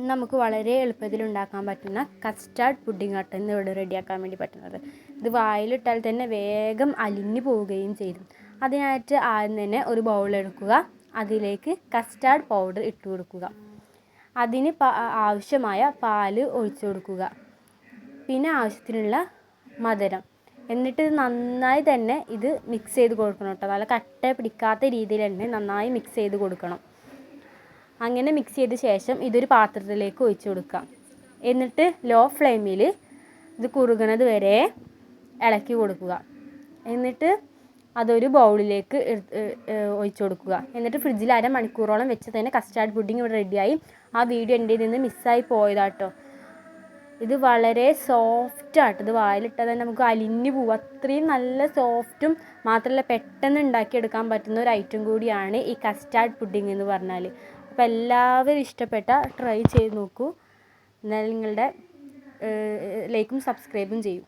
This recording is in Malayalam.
നമുക്ക് വളരെ എളുപ്പത്തിൽ ഉണ്ടാക്കാൻ പറ്റുന്ന കസ്റ്റാർഡ് പുഡിംഗ് ആട്ടോ ഇന്ന് ഇവിടെ റെഡിയാക്കാൻ വേണ്ടി പറ്റുന്നത്. ഇത് വായിലിട്ടാൽ തന്നെ വേഗം അലിഞ്ഞു പോവുകയും ചെയ്യും. അതിനായിട്ട് ആദ്യം തന്നെ ഒരു ബൗൾ എടുക്കുക, അതിലേക്ക് കസ്റ്റാർഡ് പൗഡർ ഇട്ട് കൊടുക്കുക, അതിന് ആവശ്യമായ പാല് ഒഴിച്ചു കൊടുക്കുക, പിന്നെ ആവശ്യത്തിനുള്ള മധുരം, എന്നിട്ട് നന്നായി തന്നെ ഇത് മിക്സ് ചെയ്ത് കൊടുക്കണം കേട്ടോ. നല്ല കട്ട പിടിക്കാത്ത രീതിയിൽ തന്നെ നന്നായി മിക്സ് ചെയ്ത് കൊടുക്കണം. അങ്ങനെ മിക്സ് ചെയ്ത ശേഷം ഇതൊരു പാത്രത്തിലേക്ക് ഒഴിച്ചു കൊടുക്കാം. എന്നിട്ട് ലോ ഫ്ലെയിമിൽ ഇത് കുറുകണത് വരെ ഇളക്കി കൊടുക്കുക. എന്നിട്ട് അതൊരു ബൗളിലേക്ക് ഒഴിച്ചു കൊടുക്കുക. എന്നിട്ട് ഫ്രിഡ്ജിൽ അരമണിക്കൂറോളം വെച്ച് തന്നെ കസ്റ്റാർഡ് പുഡിംഗ് ഇവിടെ റെഡിയായി. ആ വീഡിയോ എൻ്റെ നിന്ന് മിസ്സായി പോയതാട്ടോ. ഇത് വളരെ സോഫ്റ്റായിട്ട്, ഇത് വായിലിട്ടാൽ തന്നെ നമുക്ക് അലിഞ്ഞു പോകും. അത്രയും നല്ല സോഫ്റ്റും മാത്രമല്ല പെട്ടെന്ന് ഉണ്ടാക്കിയെടുക്കാൻ പറ്റുന്ന ഒരു ഐറ്റം കൂടിയാണ് ഈ കസ്റ്റാർഡ് പുഡിംഗ് എന്ന് പറഞ്ഞാൽ. അപ്പോൾ എല്ലാവരും ഇഷ്ടപ്പെട്ട ട്രൈ ചെയ്ത് നോക്കൂ. എന്നാൽ നിങ്ങളുടെ ലൈക്കും സബ്സ്ക്രൈബും ചെയ്യൂ.